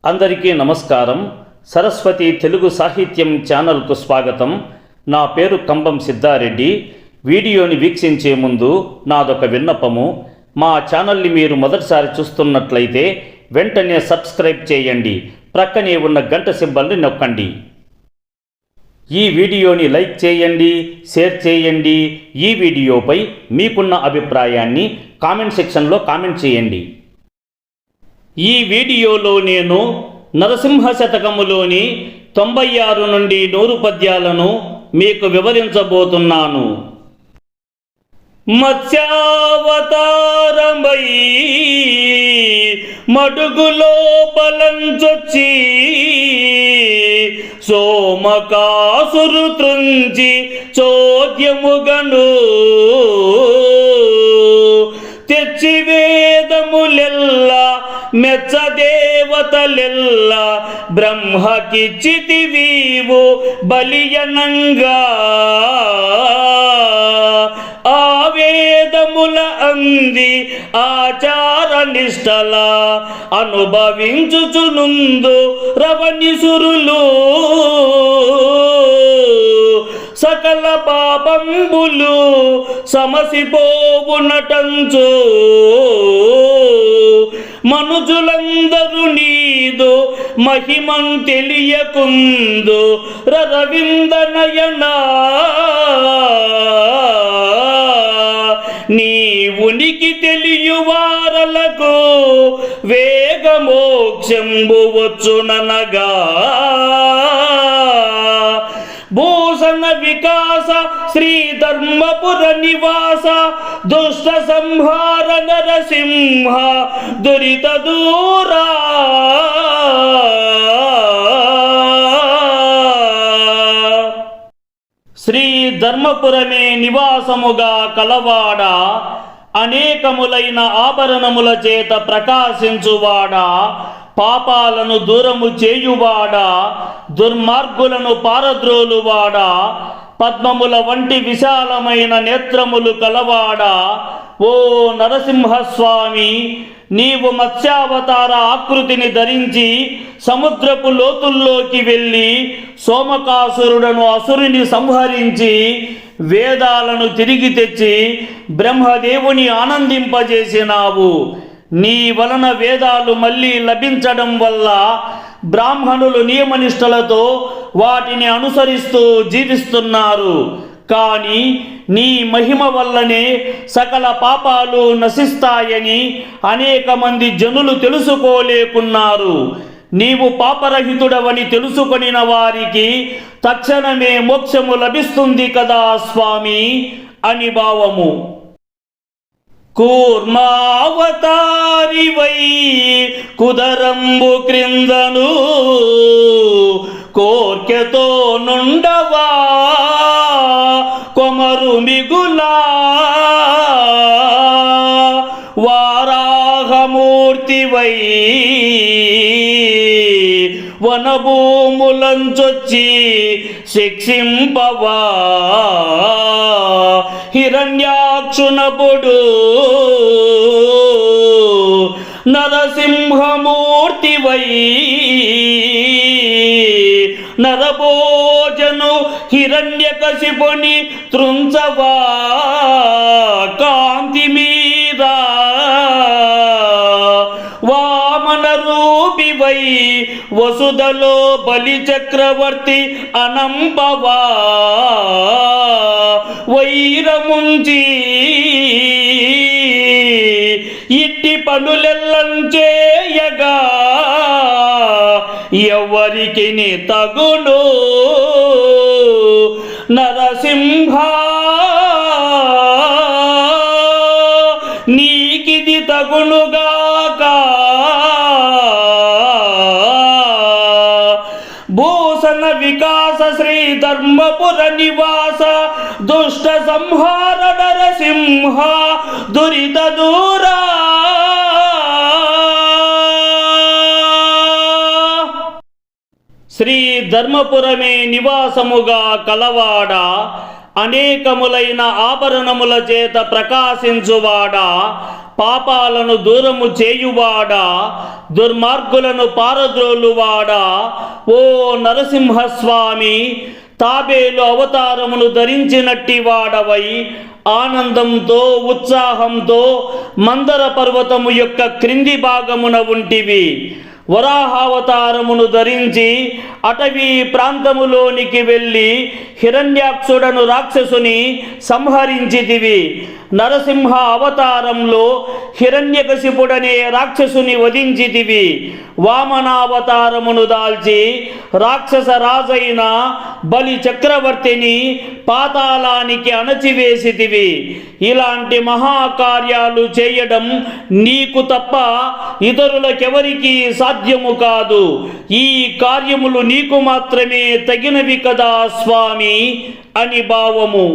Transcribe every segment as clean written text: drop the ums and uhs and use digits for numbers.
అందరికీ నమస్కారం. సరస్వతి తెలుగు సాహిత్యం ఛానల్కు స్వాగతం. నా పేరు కంబం సిద్ధారెడ్డి. వీడియోని వీక్షించే ముందు నాదొక విన్నపము. మా ఛానల్ని మీరు మొదటిసారి చూస్తున్నట్లయితే వెంటనే సబ్స్క్రైబ్ చేయండి. ప్రక్కనే ఉన్న గంట సింబల్ని నొక్కండి. ఈ వీడియోని లైక్ చేయండి, షేర్ చేయండి. ఈ వీడియోపై మీకున్న అభిప్రాయాన్ని కామెంట్ సెక్షన్లో కామెంట్ చేయండి. ఈ వీడియోలో నేను నరసింహ శతకములోని 96 నుండి 100 పద్యాలను మీకు వివరించబోతున్నాను. మత్స్యావతారమై మడుగులో బలంచొచ్చి సోమకాసురు త్రుంచి చోద్యముగను తెచ్చి వేదములెల్లా మెచ్చదేవతలెల్లా బ్రహ్మకిచ్చితివీవు బలియనంగా ఆ వేదముల అంది ఆచార నిష్టల అనుభవించుచునుందు రవణిసురులు సకల పాపంబులు సమసిపోవునటంచు మనుజులందరూ నీదు మహిమం తెలియకుందు రరవింద నయనా నీ ఉనికి తెలియవారలకు వేగమోక్షంబు వచ్చుననగా భూషణ వికాస శ్రీ ధర్మపుర నివాస దుష్ట సంహార నరసింహ దురిత దూరా శ్రీ ధర్మపురమే నివాసముగా కలవాడ, అనేకములైన ఆభరణముల చేత ప్రకాశించువాడా, పాపాలను దూరము చేయువాడా, దుర్మార్గులను పారద్రోలువాడా, పద్మముల వంటి విశాలమైన నేత్రములు కలవాడా, ఓ నరసింహస్వామి, నీవు మత్స్యావతార ఆకృతిని ధరించి సముద్రపు లోతుల్లోకి వెళ్ళి సోమకాసురుడను అసురుని సంహరించి వేదాలను తిరిగి తెచ్చి బ్రహ్మదేవుని ఆనందింపజేసినావు. నీ వలన వేదాలు మళ్ళీ లభించడం వల్ల బ్రాహ్మణులు నియమనిష్టలతో వాటిని అనుసరిస్తూ జీవిస్తున్నారు. కానీ నీ మహిమ వల్లనే సకల పాపాలు నశిస్తాయని అనేక మంది జనులు తెలుసుకోలేకున్నారు. నీవు పాపరహితుడవని తెలుసుకొనిన వారికి తక్షణమే మోక్షము లభిస్తుంది కదా స్వామి అని భావము. కూర్మావతారివై కుదరంబు క్రిందను కోర్కెతో నుండవా కొమరు మిగులా వారాహమూర్తివై వనభూములంచొచ్చి శిక్షింపవా హిరణ్యాక్షునపుడు నరసింహమూర్తివై నరభోజను హిరణ్యకశిపుని త్రుంచవా కాంతి మీద వామన రూపివై వసుధలో బలి చక్రవర్తి అనంపవా వైరముంచి ఇట్టి పనులెల్లంచేయగా ఎవరికి తగును నరసింహ నీకిది తగునుగాక. భూషణ వికాస శ్రీ ధర్మపుర నివాస దుష్ట సంహార నరసింహ దురిత దూరా శ్రీ ధర్మపురమే నివాసముగా కలవాడా, అనేకములైన ఆభరణముల చేత ప్రకాశించువాడా, పాపాలను దూరము చేయువాడా, దుర్మార్గులను పారద్రోలువాడా, ఓ నరసింహస్వామి, తాబేలు అవతారమును ధరించినట్టి వాడవై ఆనందంతో ఉత్సాహంతో మందర పర్వతము యొక్క క్రింది భాగమున ఉంటివి. వరాహావతారమును ధరించి అటవీ ప్రాంతములోనికి వెళ్ళి హిరణ్యాక్షుడను రాక్షసుని సంహరించితివి. నరసింహ అవతారంలో హిరణ్యకశిపుడనే రాక్షసుని వధించితివి. వామనావతారమును దాల్చి రాక్షస రాజైన బలి చక్రవర్తిని పాతాళానికి అణచివేసితివి. ఇలాంటి మహాకార్యాలు చేయడం నీకు తప్ప ఇతరులకెవరికీ సాధ్యము కాదు. ఈ కార్యములు నీకు మాత్రమే తగినవి కదా స్వామి అని భావము.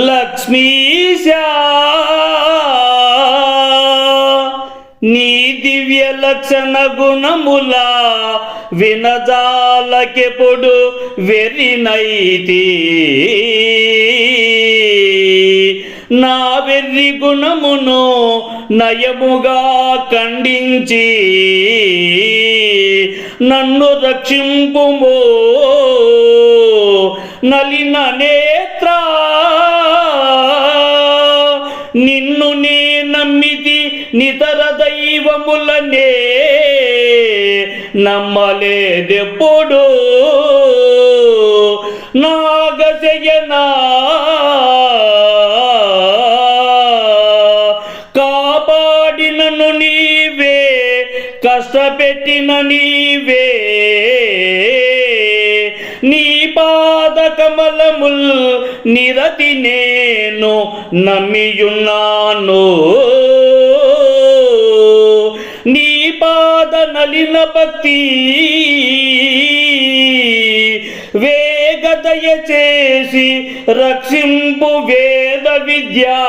లక్ష్మీశా, నీ దివ్య లక్షణ గుణముల వినజాలకెప్పుడు వెర్రినైతి. నా వెర్రి గుణమును నయముగా ఖండించి నన్ను రక్షింపుమో నలిన నేత్ర. నిన్ను నే నమ్మితి నితర దైవములనే నమ్మలేదెప్పుడు. నాగశయనా, కాపాడినను నీవే, కష్టపెట్టిన నీవే. నీ పాద కమలముల్ నిరతి నేను నమ్మియున్నాను. నీ పాద నలిన భక్తి వేగ దయచేసి రక్షింపు వేద విద్యా.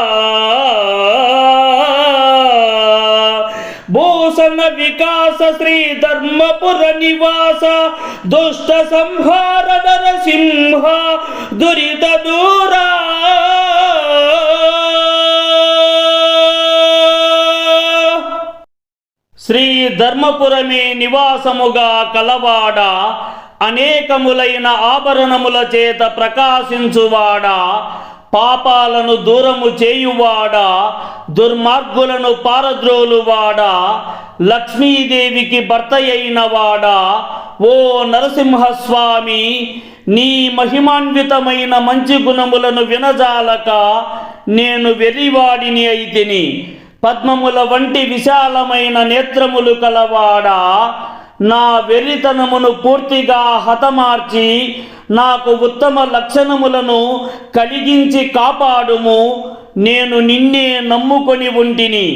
భూషణ వికాస శ్రీ ధర్మపుర నివాస దుష్ట సంహార నరసింహ దురిత దూరా. శ్రీ ధర్మపురమే నివాసముగా కలవాడ, అనేకములైన ఆభరణముల చేత ప్రకాశించువాడా, పాపాలను దూరము చేయువాడా, దుర్మార్గులను పారద్రోలువాడా, లక్ష్మీదేవికి భర్త అయినవాడా, ఓ నరసింహస్వామి, నీ మహిమాన్వితమైన మంచి గుణములను వినజాలక నేను వెర్రివాడిని అయితిని. పద్మముల వంటి విశాలమైన నేత్రములు కలవాడా, నా వెర్రితనమును పూర్తిగా హతమార్చి నాకు ఉత్తమ లక్షణములను కలిగించి కాపాడుము. నేను నిన్నే నమ్ముకొని ఉంటిని.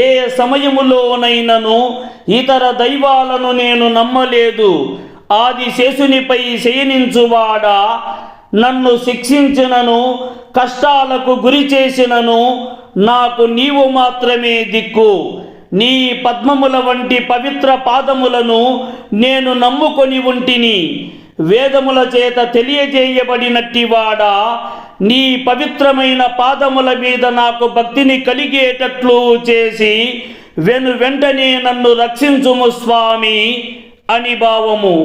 ఏ సమయములోనైనను ఇతర దైవాలను నేను నమ్మలేదు. ఆదిశేషునిపై శయనించువాడా, నన్ను శిక్షించినను కష్టాలకు గురి చేసినను నాకు నీవు మాత్రమే దిక్కు. నీ పద్మముల వంటి పవిత్ర పాదములను నేను నమ్ముకొని ఉంటిని. వేదముల చేత తెలియజేయబడినట్టివాడా, నీ పవిత్రమైన పాదముల మీద నాకు భక్తిని కలిగేటట్లు చేసి వెంటనే నన్ను రక్షించుము స్వామి అని భావము.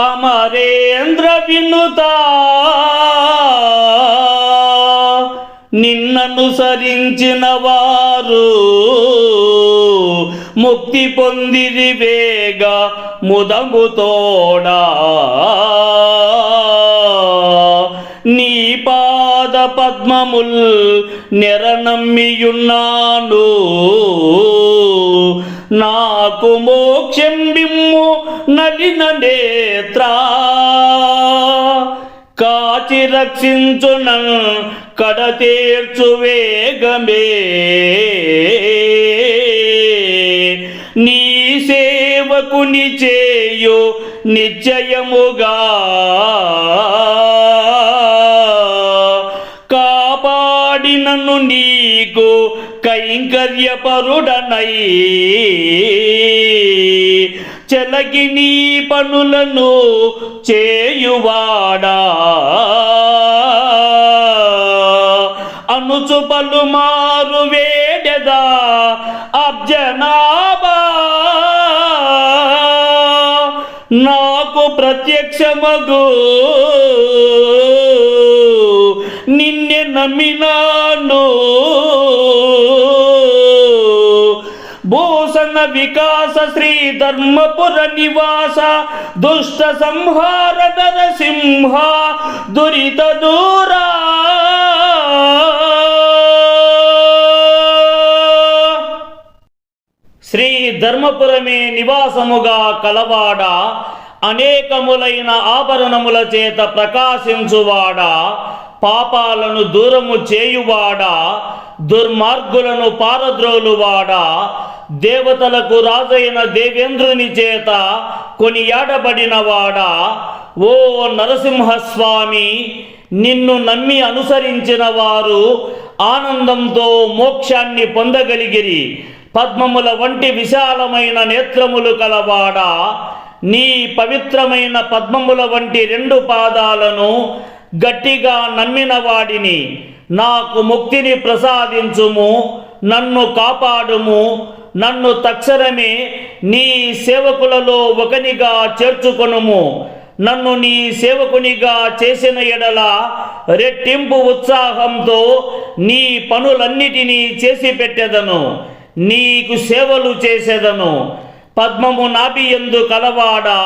అమరేంద్ర వినుతా, నిన్ననుసరించిన వారు ముక్తి పొందిరి వేగ ముదముతోడా. నీ పాద పద్మముల్ నెరనమ్మియున్నాను. నాకు మోక్షం బిమ్ము నలిన నేత్ర. కాచి రక్షించునన్ కడతేర్చు వేగమే. నీ సేవకుని చేయు నిశ్చయముగా. కాపాడినను నీకు కైంకర్యపరుడనై. చెలగి నీ పనులను చేయువాడా, అనుచు పలుమారు వేడెదా అబ్జనాభా నాకు ప్రత్యక్షమగు నిన్నే నమ్మినాను భూషణ వికాస శ్రీ ధర్మపుర నివాస దుష్ట సంహార నరసింహ దురిత దూరా శ్రీ ధర్మపురమే నివాసముగా కలవాడ అనేకములైన ఆభరణముల చేత ప్రకాశించువాడా పాపాలను దూరము చేయువాడా దుర్మార్గులను పారద్రోలువాడా దేవతలకు రాజైన దేవేంద్రుని చేత కొనియాడబడినవాడా ఓ నరసింహస్వామి నిన్ను నమ్మి అనుసరించిన వారు ఆనందంతో మోక్షాన్ని పొందగలిగిరి పద్మముల వంటి విశాలమైన నేత్రములు కలవాడా నీ పవిత్రమైన పద్మముల వంటి 2 పాదాలను గట్టిగా నమ్మిన వాడిని నాకు ముక్తిని ప్రసాదించుము నన్ను కాపాడుము నన్ను తక్షణమే నీ సేవకులలో ఒకనిగా చేర్చుకొనుము నన్ను నీ సేవకునిగా చేసిన ఎడల రెట్టింపు ఉత్సాహంతో నీ పనులన్నిటినీ చేసి పెట్టెదను నీకు సేవలు చేసేదను పద్మము నాభియందు కలవాడా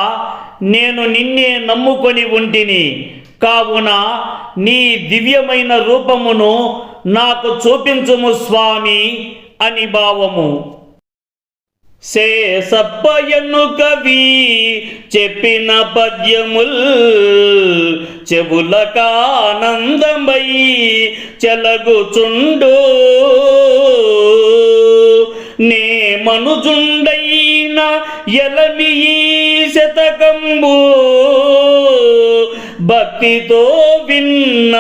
నేను నిన్నే నమ్ముకొని ఉంటిని కావున నీ దివ్యమైన రూపమును నాకు చూపించుము స్వామి అని భావము శేషప్పయను కవి చెప్పిన పద్యముల్ చెవులకానందమై చెలగుచుండు నే మనుజుండైన ఎలమి ఈ శతకంబు భక్తితో విన్న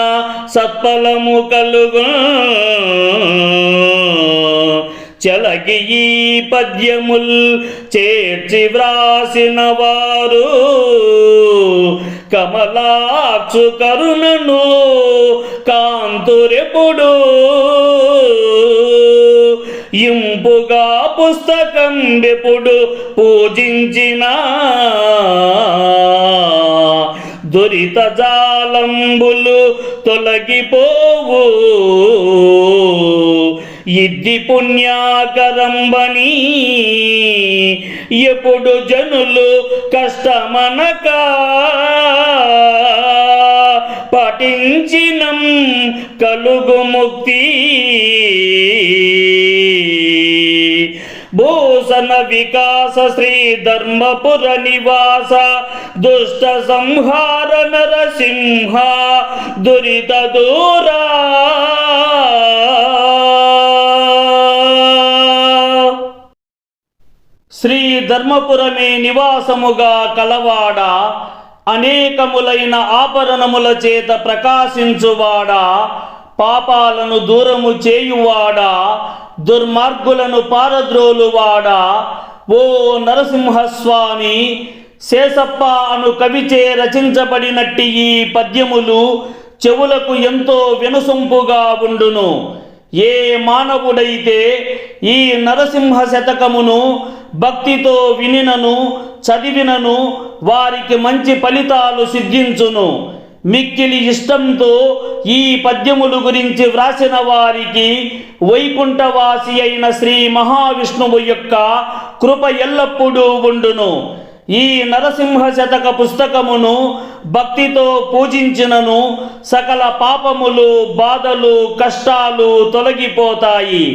సత్ఫలము కలుగు చెలగి ఈ పద్యముల్ చేర్చి వ్రాసిన వారు కమలాక్షు కరుణను కాంతురెప్పుడు ఇంపుగా పుస్తకం ఎప్పుడు పూజించిన దురిత జాలంబులు తొలగిపోవు ఇద్ది పుణ్యాకరంబని ఎప్పుడు జనులు కష్టమనక పఠించినం కలుగు ముక్తి భూషణ వికాస శ్రీ ధర్మపుర నివాస దుష్ట సంహార నరసింహ దురిత దూరా శ్రీ ధర్మపురమే నివాసముగా కలవాడా అనేకములైన ఆభరణముల చేత ప్రకాశించువాడా పాపాలను దూరము చేయువాడా దుర్మార్గులను పారద్రోలువాడా ఓ నరసింహస్వామి శేషప్ప అను కవిచే రచించబడినట్టి ఈ పద్యములు చెవులకు ఎంతో వినసొంపుగా ఉండును ఏ మానవుడైతే ఈ నరసింహ శతకమును భక్తితో వినినను చదివినను వారికి మంచి ఫలితాలు సిద్ధించును మిక్కిలి ఇష్టంతో ఈ పద్యములు గురించి వ్రాసిన వారికి వైకుంఠవాసి అయిన శ్రీ మహావిష్ణువు యొక్క కృప ఎల్లప్పుడూ ఉండును ఈ నరసింహ శతక పుస్తకమును భక్తితో పూజించినను సకల పాపములు బాధలు కష్టాలు తొలగిపోతాయి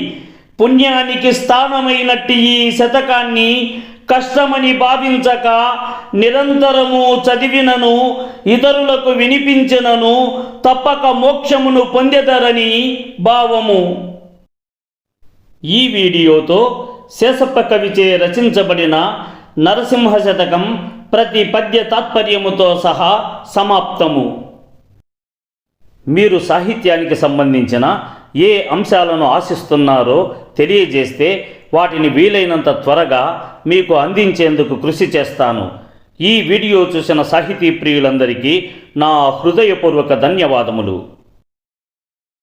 పుణ్యానికి స్థానమైనట్టి ఈ శతకాన్ని కష్టమని భావించక నిరంతరము చదివినను ఇతరులకు వినిపించినను తప్పక మోక్షమును పొందెదరని భావము. ఈ వీడియోతో శేషప్ప కవిచే రచించబడిన నరసింహ శతకం ప్రతి పద్య తాత్పర్యముతో సహా సమాప్తము. మీరు సాహిత్యానికి సంబంధించిన ఏ అంశాలను ఆశిస్తున్నారో తెలియజేస్తే వాటిని వీలైనంత త్వరగా మీకు అందించేందుకు కృషి చేస్తాను. ఈ వీడియో చూసిన సాహితీ ప్రియులందరికీ నా హృదయపూర్వక ధన్యవాదములు.